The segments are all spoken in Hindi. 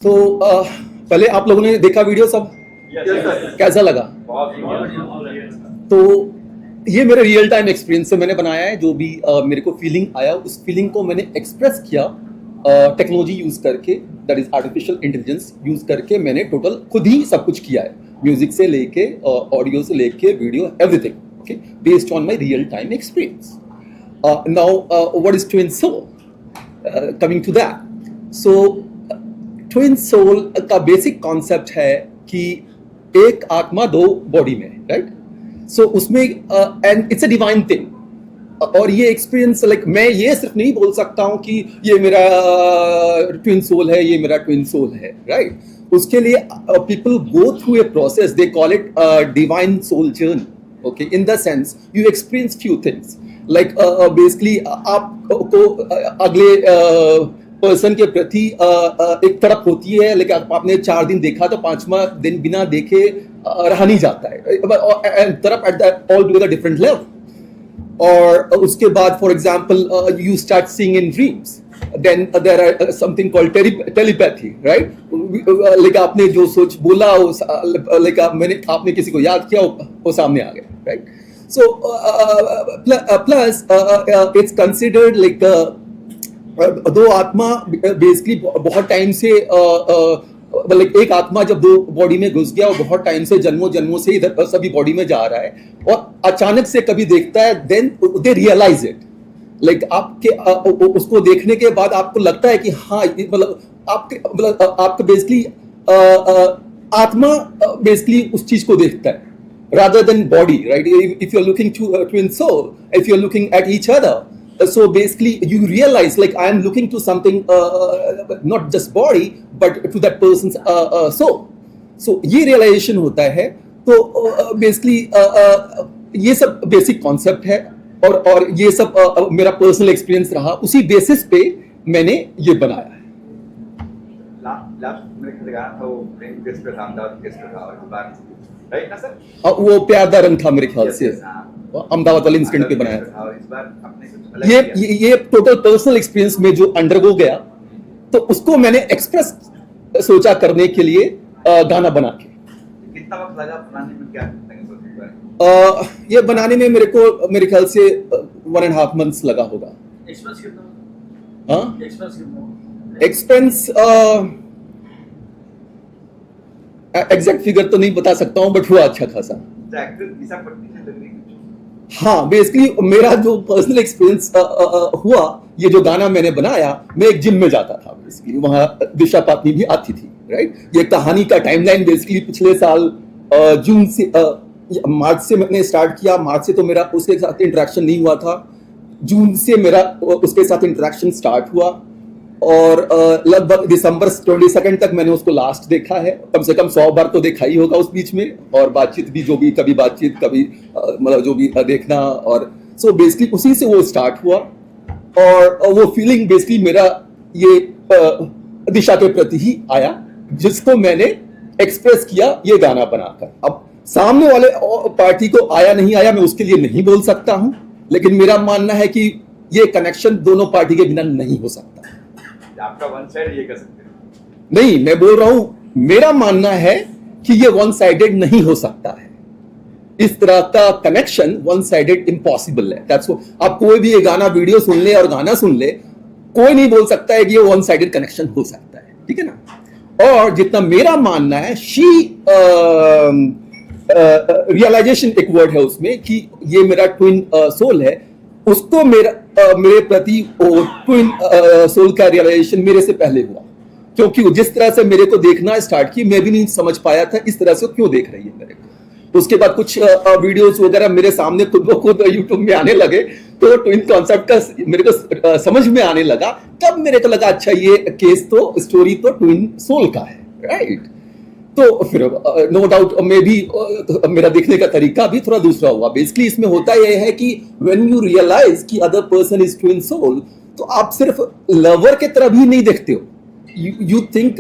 तो पहले आप लोगों ने देखा वीडियो सब? कैसा लगा? तो ये मेरे रियल टाइम एक्सपीरियंस से मैंने बनाया है। जो भी मेरे को फीलिंग आया उस फीलिंग को मैंने एक्सप्रेस किया टेक्नोलॉजी यूज करके, that is artificial intelligence use करके। मैंने टोटल खुद ही सब कुछ किया है, म्यूजिक से लेके ऑडियो से लेके video, everything, okay, based on my real time experience. Now what is twin soul? Coming to that, so twin soul का बेसिक कॉन्सेप्ट है कि एक आत्मा दो बॉडी में, राइट? सो उसमें and it's a divine thing. और ये एक्सपीरियंस लाइक मैं ये सिर्फ नहीं बोल सकता हूँ कि ये मेरा ट्विन सोल है, ये मेरा ट्विन सोल है, राइट? उसके लिए people go through a process, they call it divine soul journey, okay? In the sense you experience few things like basically आपको अगले पर्सन के प्रति एक तरफ होती है, लेकिन आपने 4 दिन देखा तो 5वां दिन बिना देखे रहा नहीं जाता है, तरफ at the all together different level. और उसके बाद for example you start seeing in dreams, then there are something called telepathy, right? Like आपने जो सोच बोला, लाइक आपने किसी को याद किया, वो सामने आ गया, right? So plus it's considered like दो आत्मा बेसिकली बहुत टाइम से मतलब एक आत्मा जब दो बॉडी में घुस गया और बहुत टाइम से जन्मों जन्मों से इधर सभी बॉडी में जा रहा है और अचानक से कभी देखता है, then they realize it. Like आपके उसको देखने के बाद आपको लगता है कि हाँ, मतलब आपके बेसिकली आत्मा बेसिकली उस चीज को देखता है rather than body, right? If you're looking to twin soul, if you're looking at each other, so basically you realize like I am looking to something, not just body but to that person's soul. So ये realization होता है। तो basically ये सब basic concept है और ये सब मेरा personal experience रहा, उसी basis पे मैंने ये बनाया है। लास्ट में गाना था वो प्रेम किस पे था, अहमदाबाद किस पे था, और इस बार राइट ना सर? वो प्यार दा रंग था मेरे ख्याल से, अहमदाबाद वाले इंसिडेंट पे बनाया था। इस बार अपने कुछ अलग ये टोटल पर्सनल एक्सपीरियंस में जो अंडरगो गया, तो उसको मैंने एक्सप्रेस सोचा करने के लिए गाना बना के। कितना वक्त लगा बनाने में, क्या सोचा? ये बनाने में मेरे ख्याल से 1.5 months लगा होगा। एक्सपेंस कितना? हाँ, एक्सपेंस कितना? एक्सपेंस एग्जैक्ट फिगर तो नहीं बता सकता हूँ, बट हुआ अच्छा खासा। हाँ, बेसिकली मेरा जो पर्सनल एक्सपीरियंस हुआ, ये जो गाना मैंने बनाया, मैं एक जिम में जाता था, बेसिकली वहाँ दिशा पाटनी भी आती थी, राइट? ये कहानी का टाइमलाइन बेसिकली पिछले साल जून से मार्च से मैंने स्टार्ट किया। मार्च से तो मेरा उसके साथ इंटरेक्शन नहीं हुआ था, जून से मेरा उसके साथ इंटरेक्शन स्टार्ट हुआ और लगभग दिसंबर 22 तक मैंने उसको लास्ट देखा है। कम से कम 100 बार तो देखा ही होगा उस बीच में, और बातचीत भी, जो भी कभी बातचीत कभी मतलब जो भी देखना, और सो बेसिकली उसी से वो स्टार्ट हुआ। और वो फीलिंग बेसिकली मेरा ये दिशा के प्रति ही आया, जिसको मैंने एक्सप्रेस किया ये गाना बनाकर। अब सामने वाले पार्टी को आया नहीं आया मैं उसके लिए नहीं बोल सकता हूं, लेकिन मेरा मानना है कि ये कनेक्शन दोनों पार्टी के बिना नहीं हो सकता। आपका वन साइड ये कर सकते हैं? नहीं, मैं बोल रहा हूं, मेरा मानना है कि ये वन साइडेड नहीं हो सकता है। इस तरह का कनेक्शन वन साइडेड इम्पॉसिबल है। दैट्स आप कोई भी ये गाना वीडियो सुन ले और गाना सुन ले, कोई नहीं बोल सकता है कि ये वन साइडेड कनेक्शन हो सकता है, ठीक है ना? और जितना मेरा मानना है, रियलाइजेशन एक वर्ड है उसमें, कि ये मेरा ट्विन सोल है, उसको मेरे प्रति ट्विन सोल का रियलाइजेशन मेरे से पहले हुआ, क्योंकि जिस तरह से मेरे को देखना स्टार्ट की, मैं भी नहीं समझ पाया था इस तरह से क्यों देख रही है मेरे को। उसके बाद कुछ वीडियोस वगैरह मेरे सामने खुद ब खुद यूट्यूब में आने लगे, तो ट्विन कॉन्सेप्ट का मेरे को समझ में आने लगा। तब मेरे को लगा अच्छा, ये केस तो, स्टोरी तो ट्विन सोल का है, राइट? तो फिर नो डाउट मे भी मेरा देखने का तरीका भी थोड़ा दूसरा हुआ। बेसिकली इसमें होता यह है कि व्हेन यू रियलाइज कि other person is twin soul, तो आप सिर्फ लवर के तरह भी नहीं देखते हो, यू थिंक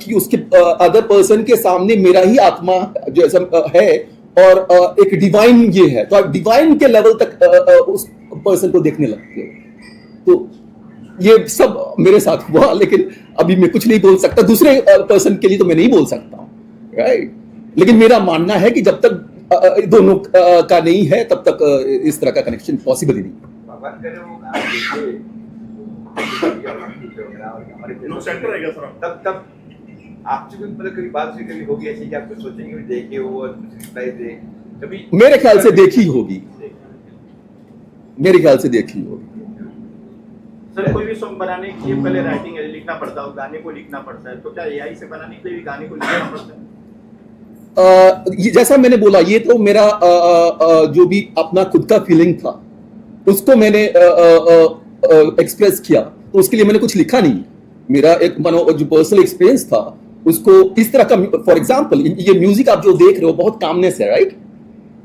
कि उसके अदर पर्सन के सामने मेरा ही आत्मा जैसा है और एक डिवाइन ये है, तो आप डिवाइन के लेवल तक उस पर्सन को देखने लगते हो। तो ये सब मेरे साथ हुआ, लेकिन अभी मैं कुछ नहीं बोल सकता, दूसरे पर्सन के लिए तो मैं नहीं बोल सकता हूँ, राइट। लेकिन मेरा मानना है कि जब तक दोनों का नहीं है तब तक इस तरह का कनेक्शन पॉसिबल ही नहीं। बात करें वो आप देखिए, लोग सेंटर रहेगा सर। तब आपसे कोई मतलब कभी बात कभी होगी ऐसी कि आप कुछ सोचेंगे कि देखे वो और कुछ रिप्लाई दे कभी? मेरे ख्याल से देखी होगी, मेरे ख्याल से देखी होगी। सर कोई भी सॉन्ग बनाने के लिए पहले राइटिंग लिखना पड़ता है, गाने को लिखना पड़ता है, तो क्या एआई से बनाने के लिए भी गाने को लिखना पड़ता है? जैसा मैंने बोला, ये तो मेरा जो भी अपना खुद का फीलिंग था उसको मैंने एक्सप्रेस किया, तो उसके लिए मैंने कुछ लिखा नहीं। मेरा एक जो पर्सनल एक्सपीरियंस था उसको इस तरह का, फॉर एग्जांपल ये म्यूजिक आप जो देख रहे हो बहुत कामनेस है, राइट।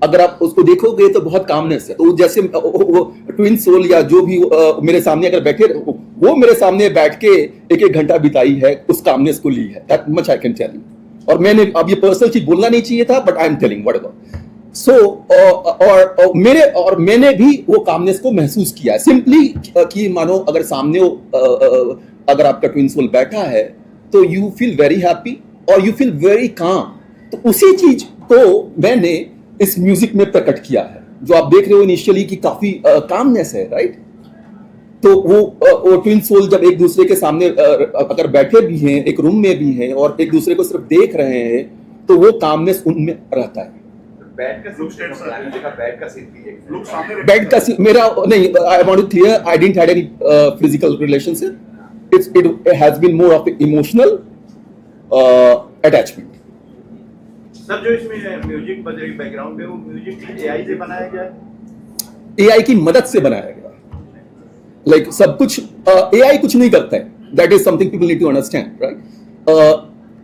अगर आप उसको देखोगे तो बहुत कामनेस है। तो जैसे ट्विन सोल या जो भी मेरे सामने अगर बैठे, वो मेरे सामने बैठ के एक घंटा बिताई है, उस कामनेस को ली है, that much I can tell you. और मैंने अब ये पर्सनल चीज बोलना नहीं चाहिए था, but I am telling whatever. So और मैंने भी वो कामनेस को महसूस किया है, सिंपली कि मानो अगर सामने अगर आपका ट्विन सोल बैठा है तो यू फील वेरी हैप्पी और यू फील वेरी काम। तो उसी चीज को मैंने इस म्यूजिक में प्रकट किया है, जो आप देख रहे हो इनिशियली कि काफी कामनेस है, राइट। तो वो ट्विन सोल जब एक दूसरे के सामने अगर बैठे भी हैं, एक रूम में भी हैं और एक दूसरे को सिर्फ देख रहे हैं, तो वो कामनेस उनमें रहता है। बैड का सीन देखा, बैड का सीन भी है, लोग सामने बेड का मेरा नहीं, I want to clear, I didn't had any physical relationship, it has been more of emotional attachment. Sir जो इसमें म्यूजिक बज रही बैकग्राउंड पे, वो म्यूजिक एआई से बनाया गया है? एआई की मदद से बनाया गया, लाइक सब कुछ एआई कुछ नहीं करता है, that is something people need to understand, right.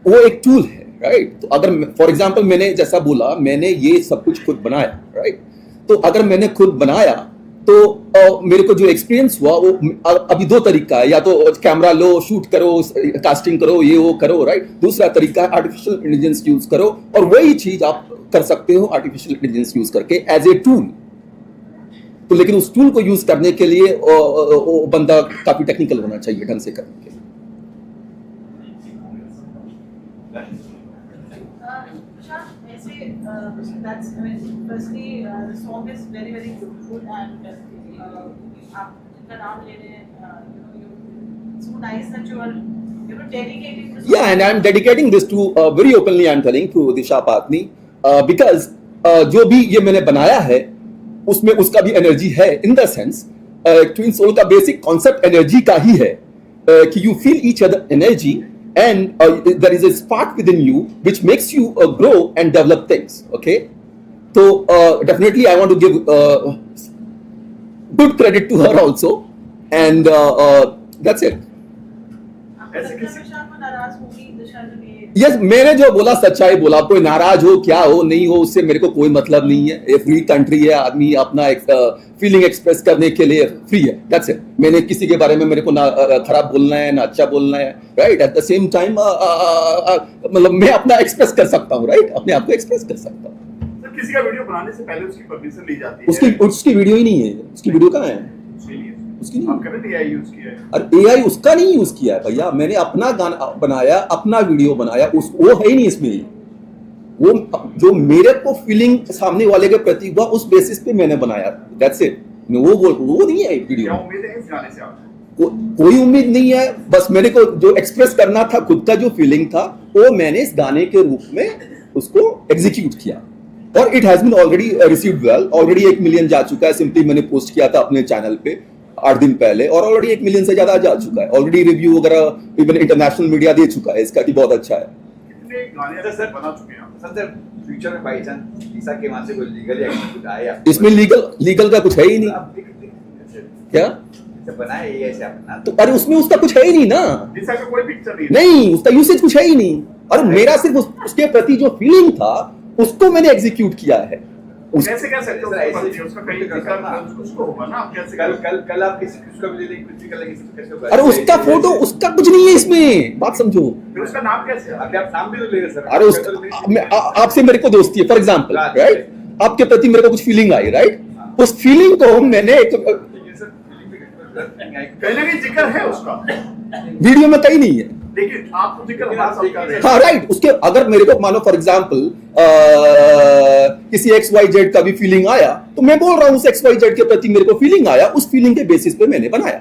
वो एक टूल है, राइट। तो अगर फॉर एग्जांपल मैंने जैसा बोला, मैंने ये सब कुछ खुद बनाया, राइट। तो अगर मैंने खुद बनाया तो मेरे को जो एक्सपीरियंस हुआ वो अभी दो तरीका है, या तो कैमरा लो, शूट करो, कास्टिंग करो, ये वो करो, राइट। दूसरा तरीका है आर्टिफिशियल इंटेलिजेंस यूज करो, और वही चीज आप कर सकते हो आर्टिफिशियल इंटेलिजेंस यूज करके एज ए टूल। तो लेकिन उस टूल को यूज करने के लिए वो बंदा काफी टेक्निकल होना चाहिए ढंग से करने के लिए। That's, I mean, firstly, the song is very, very good, and आप जिनका नाम ले रहे हैं, it's so nice that you are, dedicating this. Yeah, and I'm dedicating this to very openly I'm telling to Disha Patni, because जो भी ये मैंने बनाया है उसमें उसका भी एनर्जी है, in the sense twin soul का बेसिक कॉन्सेप्ट एनर्जी का ही है, कि you feel each other energy and there is a spark within you which makes you grow and develop things, okay. So definitely I want to give good credit to her also, and that's it. ऐसे किसी यस, मैंने जो बोला सच्चाई बोला, कोई नाराज हो क्या हो नहीं हो उससे मेरे को कोई मतलब नहीं है। ये फ्री कंट्री है, आदमी अपना फीलिंग एक्सप्रेस करने के लिए फ्री है, दैट्स इट। मैंने किसी के बारे में मेरे को ना खराब बोलना है ना अच्छा बोलना है, right. At the same time मतलब मैं अपना एक्सप्रेस कर सकता हूँ, राइट, अपने आप को एक्सप्रेस कर सकता हूँ। सर किसी का वीडियो बनाने से पहले उसकी परमिशन ली जाती है? उसकी वीडियो ही नहीं है, उसकी वीडियो कहाँ है? उसकी नहीं। आप कह रहे थे एआई यूज किया है? अरे एआई उसका नहीं यूज किया है भैया, मैंने अपना गाना बनाया, अपना वीडियो बनाया, वो है ही नहीं इसमें। वो जो मेरे को फीलिंग सामने वाले के प्रति हुआ उस बेसिस पे मैंने बनाया, दैट्स इट। वो नहीं है वीडियो। क्या उम्मीद है इस गाने से आपको? कोई उम्मीद नहीं है, बस मेरे को जो एक्सप्रेस करना था, खुद का जो फीलिंग था, वो मैंने इस गाने के रूप में उसको एग्जीक्यूट किया, और it has been already received well. Already 1 million जा चुका है, सिंपली मैंने पोस्ट किया था अपने चैनल पे 8 दिन पहले, और ऑलरेडी 1 मिलियन से ज्यादा जा चुका है। ऑलरेडी रिव्यू वगैरह इवन इंटरनेशनल मीडिया दे चुका है इसका कि बहुत अच्छा है। कितने गाने सर बना चुके हैं आप? सर फ्यूचर में बाई चांस ईसा के वहां से कोई लीगल एक्शन कुछ आया? इसमें लीगल का कुछ है ही नहीं। क्या बनाए ऐसे अपना? तो अरे उसमें उसका कुछ है ही नहीं ना, जिसका कोई पिक्चर नहीं है। नहीं, उसका यूसेज कुछ है ही नहीं। और मेरा सिर्फ उसके प्रति जो फीलिंग था उसको मैंने एग्जीक्यूट किया है। कैसे कह सकते हो? उसका कहीं कुछ तो होगा ना, आप कैसे? कल आप किसी को भी ले लेंगे, कुछ भी कर लेंगे, कैसे होगा? अरे उसका फोटो, उसका कुछ नहीं है इसमें, बात समझो। फिर उसका नाम कैसे? अभी आप नाम भी तो ले रहे सर। अरे आपसे मेरे को दोस्ती है, फॉर एग्जाम्पल, राइट, आपके प्रति मेरे को कुछ फीलिंग आई, राइट, उस फीलिंग को मैंने कहीं ना कहीं जिक्र है उसका, वीडियो में कहीं नहीं है। लेकिन आपको जिक्र हमारे साथ कर रहे हैं। हाँ राइट, उसके अगर मेरे को मानो फॉर एग्जाम्पल किसी XYZ का भी फीलिंग आया तो मैं बोल रहा हूं उस XYZ के प्रति मेरे को फीलिंग आया, उस फीलिंग के बेसिस पे मैंने बनाया।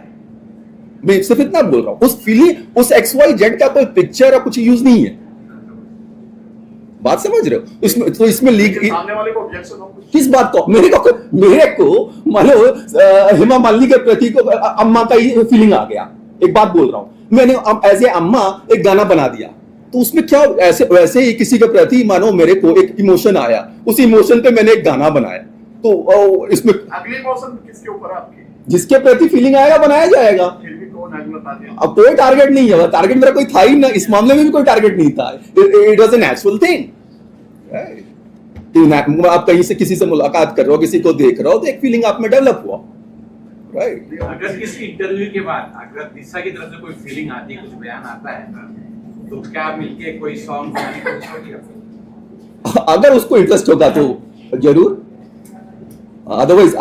मैं सिर्फ इतना बोल रहा हूं, उस फीलिंग उस XYZ का कोई पिक्चर या कुछ यूज नहीं है। बात समझ रहे हो? इसमें तो इसमें लीग सामने वाले को ऑब्जेक्शन हो कुछ? किस बात को? मेरे को मानो हेमा मालिनी के प्रति को अम्मा का ही फीलिंग आ गया। एक बात बोल रहा हूं, मैंने एज ए अम्मा एक गाना बना दिया, तो उसमें क्या ऐसे वैसे ही किसी के प्रति मानो मेरे को एक इमोशन आया, उस इमोशन पे मैंने एक गाना बनाया, तो इसमें अगली इमोशन किसके ऊपर है आपकी? जिसके प्रति फीलिंग आएगा बनाया जाएगा। फिर भी कौन अगला बता दें? अब कोई टारगेट नहीं है, टारगेट मेरा कोई था ही ना, इस मामले में भी कोई टारगेट नहीं था। It was a natural thing. आप कहीं से किसी से मुलाकात कर रहे हो, किसी को देख रहे हो, तो एक फीलिंग आप में डेवलप हुआ, राइट? अगर किसी इंटरव्यू के बाद अगर दिशा की तरफ से कोई फीलिंग आती है, कुछ बयान आता है, तो क्या मिलके कोई सॉन्ग बनाने की कोशिश होगी? अगर उसको इंटरेस्ट होगा तो जरूर, अदरवाइज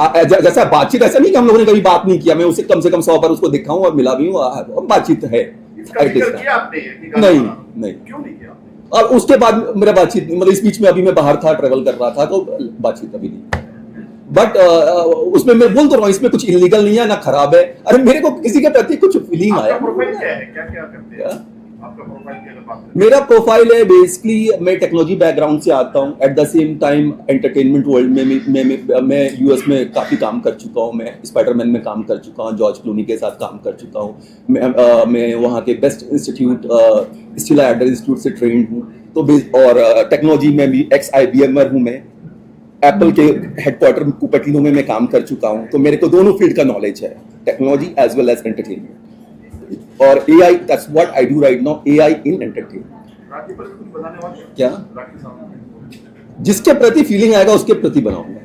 जैसा बातचीत ऐसा नहीं कि हम लोगों ने कभी बात नहीं किया, मैं उसे कम से कम 100 बार उसको देखा हूं और मिला भी हूं, बातचीत है। इसका जिक्र किया आपने? नहीं नहीं, क्यों नहीं किया? और उसके बाद मेरा बातचीत मतलब इस बीच में अभी मैं बाहर था, ट्रेवल कर रहा था, तो बातचीत अभी नहीं। बट उसमें मैं बोल तो रहा हूँ, इसमें कुछ इलीगल नहीं है ना खराब है। अरे मेरे को किसी के प्रति कुछ फीलिंग आया। आपका प्रोफाइल क्या है? क्या क्या करते हैं? आपका प्रोफाइल क्या बात है? मेरा प्रोफाइल है बेसिकली, मैं टेक्नोलॉजी बैकग्राउंड से आता हूँ, at the same time entertainment world में मैं यूएस में काफ़ी काम कर चुका हूँ, मैं स्पाइडरमैन में काम कर चुका हूँ, जॉर्ज क्लूनी के साथ काम कर चुका हूँ, मैं वहाँ के बेस्ट इंस्टीट्यूट स्टीला एडर इंस्टीट्यूट से ट्रेंड हूँ, तो और टेक्नोलॉजी में भी ex-IBMer हूँ मैं, एप्पल के हेडक्वार्टर कुपर्टिनो में मैं काम कर चुका हूँ, तो मेरे को दोनों फील्ड का नॉलेज है, technology as well as entertainment और AI। That's what I do right now, AI in entertainment. Rakhi पर कुछ बताने वाले? क्या? राखी साहब जिसके प्रति फीलिंग आएगा उसके प्रति बनाऊंगा।